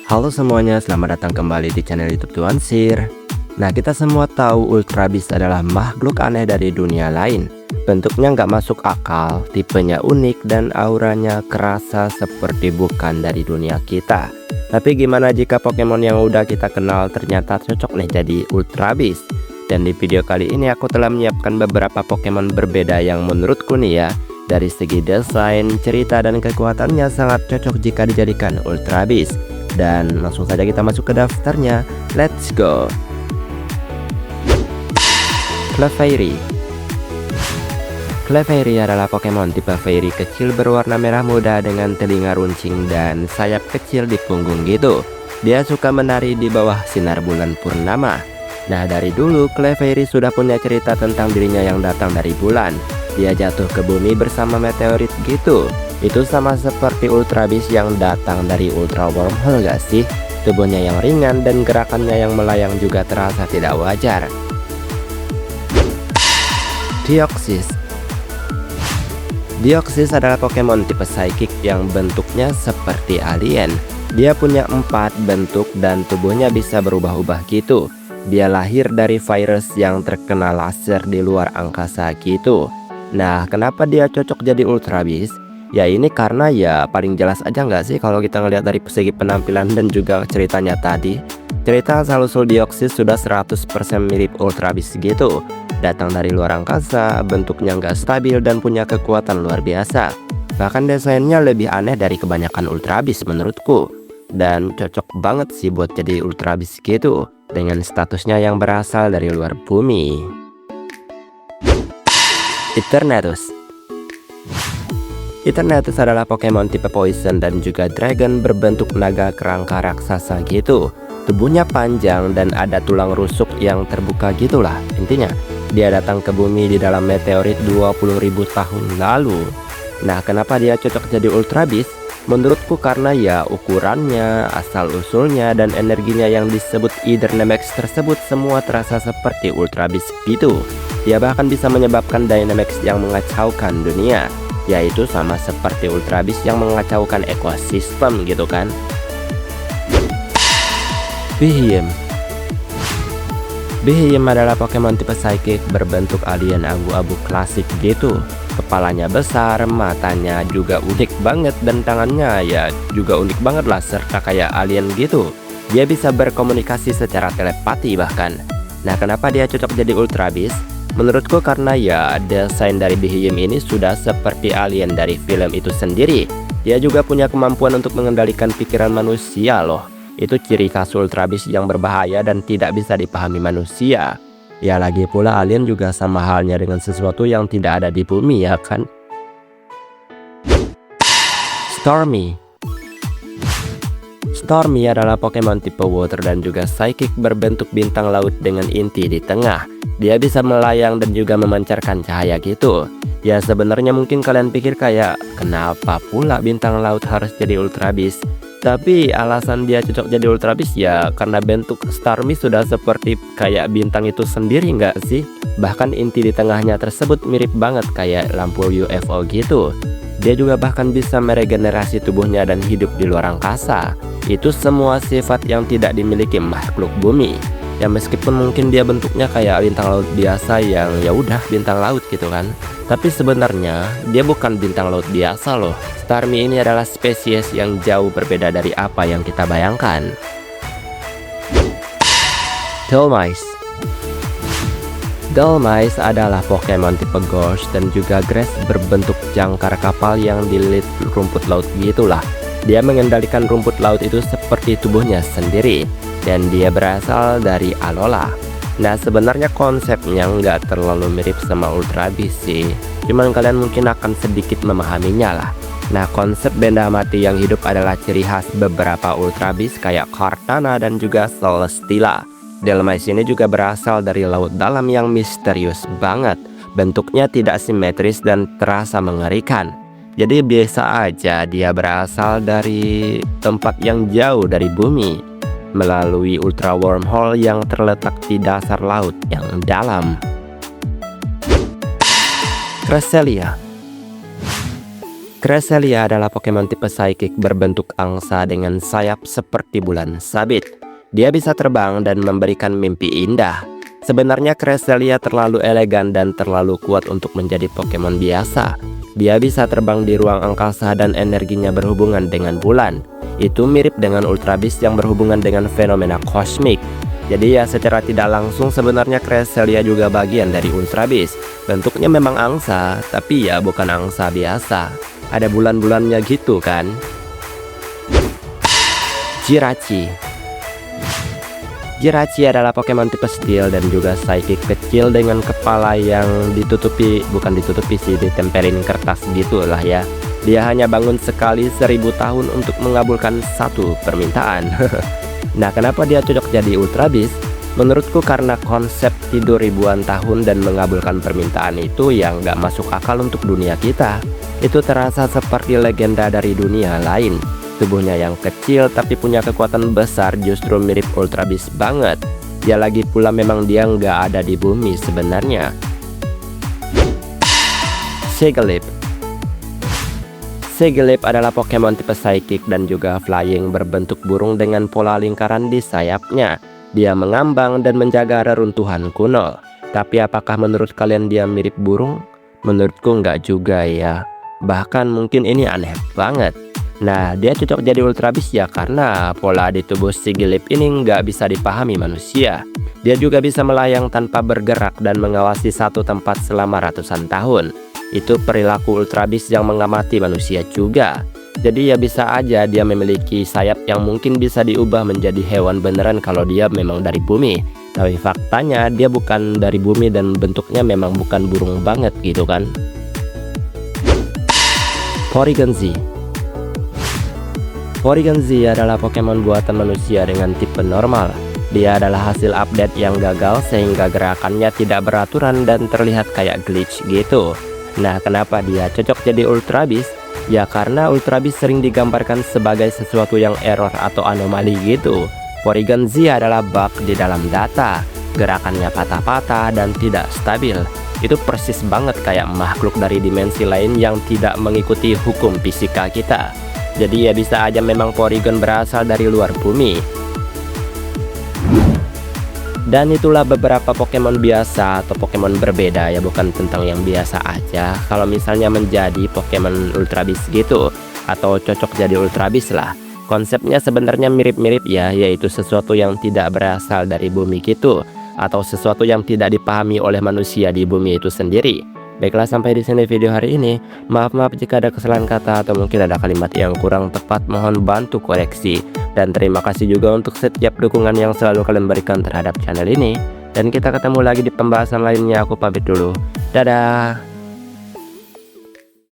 Halo semuanya, selamat datang kembali di channel YouTube Tuan Sir. Nah, kita semua tahu Ultra Beast adalah makhluk aneh dari dunia lain. Bentuknya nggak masuk akal, tipenya unik, dan auranya kerasa seperti bukan dari dunia kita. Tapi gimana jika Pokemon yang udah kita kenal ternyata cocok nih jadi Ultra Beast? Dan di video kali ini aku telah menyiapkan beberapa Pokemon berbeda yang menurutku nih ya, dari segi desain, cerita, dan kekuatannya sangat cocok jika dijadikan Ultra Beast. Dan langsung saja kita masuk ke daftarnya. Let's go. Clefairy. Clefairy adalah Pokemon tipe Fairy kecil berwarna merah muda dengan telinga runcing dan sayap kecil di punggung gitu. Dia suka menari di bawah sinar bulan purnama. Nah, dari dulu Clefairy sudah punya cerita tentang dirinya yang datang dari bulan. Dia jatuh ke bumi bersama meteorit gitu. Itu sama seperti Ultra Beast yang datang dari Ultra Wormhole gak sih? Tubuhnya yang ringan dan gerakannya yang melayang juga terasa tidak wajar. Deoxys. Deoxys adalah Pokemon tipe Psychic yang bentuknya seperti alien. Dia punya 4 bentuk dan tubuhnya bisa berubah-ubah gitu. Dia lahir dari virus yang terkena laser di luar angkasa gitu. Nah, kenapa dia cocok jadi Ultra Beast? Ya ini karena ya paling jelas aja nggak sih kalau kita ngelihat dari segi penampilan dan juga ceritanya tadi. Cerita asal-usul Deoxys sudah 100% mirip Ultra Beast gitu. Datang dari luar angkasa, bentuknya nggak stabil dan punya kekuatan luar biasa. Bahkan desainnya lebih aneh dari kebanyakan Ultra Beast menurutku. Dan cocok banget sih buat jadi Ultra Beast gitu, dengan statusnya yang berasal dari luar bumi. Eternatus. Eternatus adalah Pokemon tipe Poison dan juga Dragon berbentuk naga kerangka raksasa gitu. Tubuhnya panjang dan ada tulang rusuk yang terbuka gitulah. Intinya, dia datang ke bumi di dalam meteorit 20.000 tahun lalu. Nah, kenapa dia cocok jadi Ultra Beast? Menurutku karena ya ukurannya, asal-usulnya, dan energinya yang disebut Dynamax tersebut semua terasa seperti Ultra Beast gitu. Dia bahkan bisa menyebabkan Dynamax yang mengacaukan dunia, yaitu sama seperti Ultra Beast yang mengacaukan ekosistem gitu kan. Beheeyem. Beheeyem adalah Pokemon tipe Psychic berbentuk alien abu-abu klasik gitu. Kepalanya besar, matanya juga unik banget, dan tangannya ya juga unik banget lah, serta kayak alien gitu. Dia bisa berkomunikasi secara telepati bahkan. Nah, kenapa dia cocok jadi Ultra Beast? Menurutku karena ya desain dari Beheeyem ini sudah seperti alien dari film itu sendiri. Dia juga punya kemampuan untuk mengendalikan pikiran manusia loh. Itu ciri khas Ultra Beast yang berbahaya dan tidak bisa dipahami manusia. Ya lagi pula alien juga sama halnya dengan sesuatu yang tidak ada di bumi ya kan. Stormy. Stormy adalah Pokemon tipe Water dan juga Psychic berbentuk bintang laut dengan inti di tengah. Dia bisa melayang dan juga memancarkan cahaya gitu. Ya sebenarnya mungkin kalian pikir kayak kenapa pula bintang laut harus jadi Ultra Beast? Tapi alasan dia cocok jadi Ultra Beast ya karena bentuk Stormy sudah seperti kayak bintang itu sendiri nggak sih? Bahkan inti di tengahnya tersebut mirip banget kayak lampu UFO gitu. Dia juga bahkan bisa meregenerasi tubuhnya dan hidup di luar angkasa. Itu semua sifat yang tidak dimiliki makhluk bumi. Ya meskipun mungkin dia bentuknya kayak bintang laut biasa yang ya udah bintang laut gitu kan. Tapi sebenarnya dia bukan bintang laut biasa loh. Stormy ini adalah spesies yang jauh berbeda dari apa yang kita bayangkan. Dhelmise. Dhelmise adalah Pokemon tipe Ghost dan juga Grass berbentuk jangkar kapal yang dililit rumput laut gitulah. Dia mengendalikan rumput laut itu seperti tubuhnya sendiri. Dan dia berasal dari Alola. Nah sebenarnya konsepnya nggak terlalu mirip sama Ultra Beast sih. Cuman kalian mungkin akan sedikit memahaminya lah. Nah konsep benda mati yang hidup adalah ciri khas beberapa Ultra Beast kayak Kartana dan juga Celesteela. Dhelmise ini juga berasal dari laut dalam yang misterius banget. Bentuknya tidak simetris dan terasa mengerikan. Jadi biasa aja dia berasal dari tempat yang jauh dari bumi, melalui Ultra Wormhole yang terletak di dasar laut yang dalam. Cresselia. Cresselia adalah Pokemon tipe Psychic berbentuk angsa dengan sayap seperti bulan sabit. Dia bisa terbang dan memberikan mimpi indah. Sebenarnya Cresselia terlalu elegan dan terlalu kuat untuk menjadi Pokemon biasa. Dia bisa terbang di ruang angkasa dan energinya berhubungan dengan bulan. Itu mirip dengan Ultra Beast yang berhubungan dengan fenomena kosmik. Jadi ya secara tidak langsung sebenarnya Cresselia juga bagian dari Ultra Beast. Bentuknya memang angsa, tapi ya bukan angsa biasa. Ada bulan-bulannya gitu kan. Jirachi. Jirachi adalah Pokemon tipe Steel dan juga Psychic kecil dengan kepala yang ditempelin kertas gitulah ya. Dia hanya bangun sekali 1000 tahun untuk mengabulkan satu permintaan. Nah, kenapa dia cocok jadi Ultra Beast? Menurutku karena konsep tidur ribuan tahun dan mengabulkan permintaan itu yang gak masuk akal untuk dunia kita. Itu terasa seperti legenda dari dunia lain. Tubuhnya yang kecil tapi punya kekuatan besar justru mirip Ultra Beast banget. Ya lagi pula memang dia nggak ada di bumi sebenarnya. Sigilyph. Sigilyph adalah Pokemon tipe Psychic dan juga Flying berbentuk burung dengan pola lingkaran di sayapnya. Dia mengambang dan menjaga reruntuhan kuno. Tapi apakah menurut kalian dia mirip burung? Menurutku nggak juga ya. Bahkan mungkin ini aneh banget. Nah, dia cocok jadi Ultra Beast ya karena pola di tubuh Sigilyph ini nggak bisa dipahami manusia. Dia juga bisa melayang tanpa bergerak dan mengawasi satu tempat selama ratusan tahun. Itu perilaku Ultra Beast yang mengamati manusia juga. Jadi ya bisa aja dia memiliki sayap yang mungkin bisa diubah menjadi hewan beneran kalau dia memang dari bumi. Tapi faktanya dia bukan dari bumi dan bentuknya memang bukan burung banget gitu kan. Porygon Z. Porygon Z adalah Pokemon buatan manusia dengan tipe normal. Dia adalah hasil update yang gagal sehingga gerakannya tidak beraturan dan terlihat kayak glitch gitu. Nah, kenapa dia cocok jadi Ultra Beast? Ya karena Ultra Beast sering digambarkan sebagai sesuatu yang error atau anomali gitu. Porygon Z adalah bug di dalam data. Gerakannya patah-patah dan tidak stabil. Itu persis banget kayak makhluk dari dimensi lain yang tidak mengikuti hukum fisika kita. Jadi ya bisa aja memang Porygon berasal dari luar bumi. Dan itulah beberapa Pokemon biasa atau Pokemon berbeda ya, bukan tentang yang biasa aja. Kalau misalnya menjadi Pokemon Ultra Beast gitu atau cocok jadi Ultra Beast lah. Konsepnya sebenarnya mirip-mirip ya, yaitu sesuatu yang tidak berasal dari bumi gitu atau sesuatu yang tidak dipahami oleh manusia di bumi itu sendiri. Baiklah, sampai di sini video hari ini. Maaf jika ada kesalahan kata atau mungkin ada kalimat yang kurang tepat, mohon bantu koreksi. Dan terima kasih juga untuk setiap dukungan yang selalu kalian berikan terhadap channel ini. Dan kita ketemu lagi di pembahasan lainnya. Aku pamit dulu. Dadah.